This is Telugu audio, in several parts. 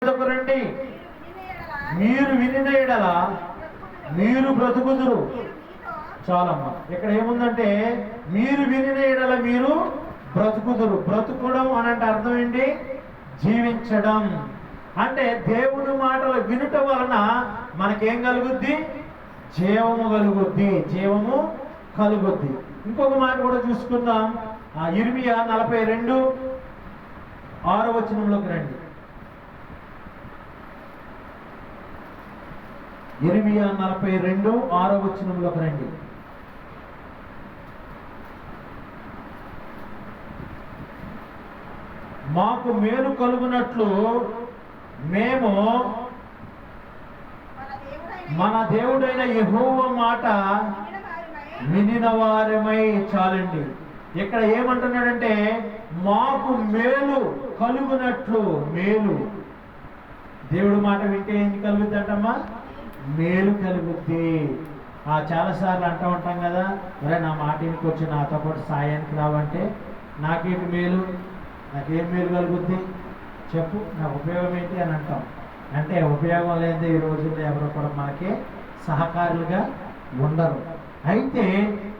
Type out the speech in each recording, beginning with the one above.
యొద్దకు రండి, మీరు వినిన ఎడల మీరు బ్రతుకుదురు. చాలమ్మా. ఇక్కడ ఏముందంటే మీరు వినిన ఎడల మీరు బ్రతుకుదురు. బ్రతుకడం అని అంటే అర్థం ఏంటి? జీవించడం. అంటే దేవుని మాటలు వినుట వలన మనకేం కలుగుద్ది? జీవము కలుగుద్ది, జీవము కలుగుద్ది. ఇంకొక మాట కూడా చూసుకుందాం. ఇర్మియా 42:6 రండి. ఇర్మియా 42:6 రండి. మాకు మేలు కలుగునట్లు మేము మన దేవుడైన యెహోవా మాట వినిన వారమై. చాలండి. ఇక్కడ ఏమంటున్నాడంటే మాకు మేలు కలుగునట్లు. మేలు, దేవుడు మాట వింటే ఏం కలుగుద్ది అంటమ్మా? మేలు కలుగుద్ది. చాలాసార్లు అంటూ ఉంటాం కదా, అరే నా మాట ఇంటికి వచ్చి నాతో పాటు సాయానికి రావంటే నాకేంటి మేలు, నాకేం మేలు కలుగుద్ది చెప్పు, నాకు ఉపయోగం ఏంటి అని అంటాం. అంటే ఉపయోగం లేదే ఈ రోజుల్లో ఎవరు కూడా మనకి సహకారులుగా ఉండరు. అయితే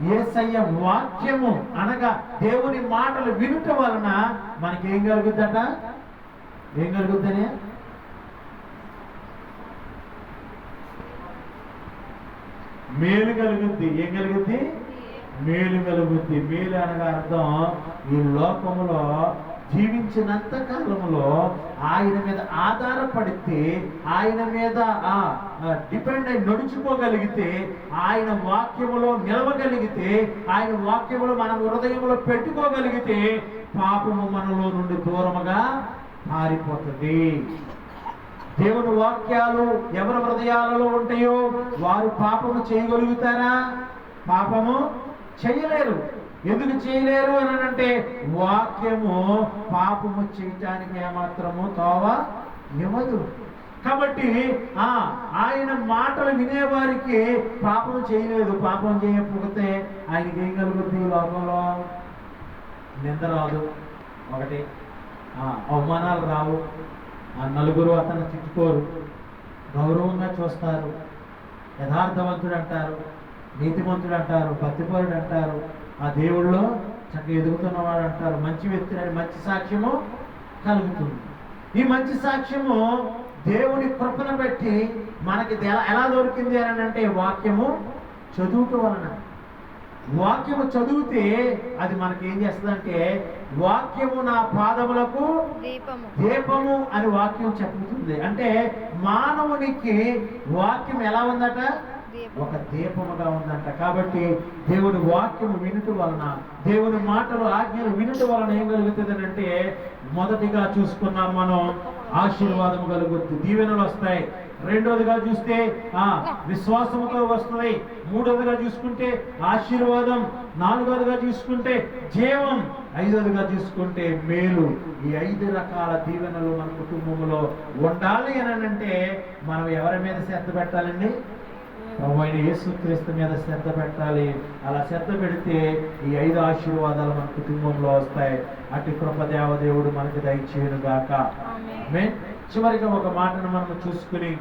యేసయ్య వాక్యము అనగా దేవుని మాటలు వినుట వలన మనకి ఏం కలుగుద్దట? ఏం కలుగుద్దని? మేలు కలుగుద్ది. ఏం కలుగుద్ది? మేలు కలుగుద్ది. మేలు అనగా అర్థం ఈ లోకములో జీవించినంత కాలంలో ఆయన మీద ఆధారపడితే, ఆయన మీద డిపెండ్ అయి నడుచుకోగలిగితే, ఆయన వాక్యములో నిలవగలిగితే, ఆయన వాక్యములో మన హృదయంలో పెట్టుకోగలిగితే పాపము మనలో నుండి దూరముగా పారిపోతుంది. దేవుని వాక్యాలు ఎవరి హృదయాలలో ఉంటాయో వారు పాపము చేయగలుగుతారా? పాపము చేయలేరు. ఎందుకు చేయలేరు అని అంటే వాక్యము పాపము చేయటానికి ఏమాత్రము తోవ ఇవ్వదు. కాబట్టి ఆయన మాటలు వినేవారికి పాపం చేయలేదు. పాపం చేయకపోతే ఆయనకి ఏం కలుగుతుంది? లోకంలో నింద రాదు, ఒకటి అవమానాలు రావు, నలుగురు అతను తిట్టుకోరు, గౌరవంగా చూస్తారు, యథార్థవంతుడు అంటారు, నీతిమంతుడు అంటారు, భక్తిపరుడు అంటారు, ఆ దేవుళ్ళో చక్కగా ఎదుగుతున్నవాడు అంటారు, మంచి వ్యక్తి అని మంచి సాక్ష్యము కలుగుతుంది. ఈ మంచి సాక్ష్యము దేవుని కృపను బట్టి మనకి ఎలా దొరికింది అని అంటే వాక్యము చదువుట వలన. వాక్యము చదివితే అది మనకి ఏం చేస్తుందంటే వాక్యము నా పాదములకు దీపము అని వాక్యం చెప్పుతుంది. అంటే మానవునికి వాక్యం ఎలా ఉందట? ఒక దీపముగా ఉందంట. కాబట్టి దేవుని వాక్యము వినుట వలన, దేవుని మాటలు ఆజ్ఞలు వినుట వలన ఏం కలుగుతుంది అంటే మొదటిగా చూసుకున్నాం మనం ఆశీర్వాదం కలుగుతుంది, దీవెనలు వస్తాయి. రెండోదిగా చూస్తే విశ్వాసముతో వస్తుంది. మూడోదిగా చూసుకుంటే ఆశీర్వాదం. నాలుగోదిగా చూసుకుంటే జీవం. ఐదోదిగా చూసుకుంటే మేలు. ఈ 5 రకాల దీవెనలు మన కుటుంబంలో ఉండాలి అని అంటే మనం ఎవరి మీద శ్రద్ధ పెట్టాలండి? ప్రభువైన యేసుక్రీస్తు మీద శ్రద్ధ పెట్టాలి. అలా శ్రద్ధ పెడితే ఈ 5 ఆశీర్వాదాలు మన కుటుంబంలో వస్తాయి. అటు కృప దేవదేవుడు మనకి దయచేయును గాక. చివరిగా ఒక మాటను మనం చూసుకుని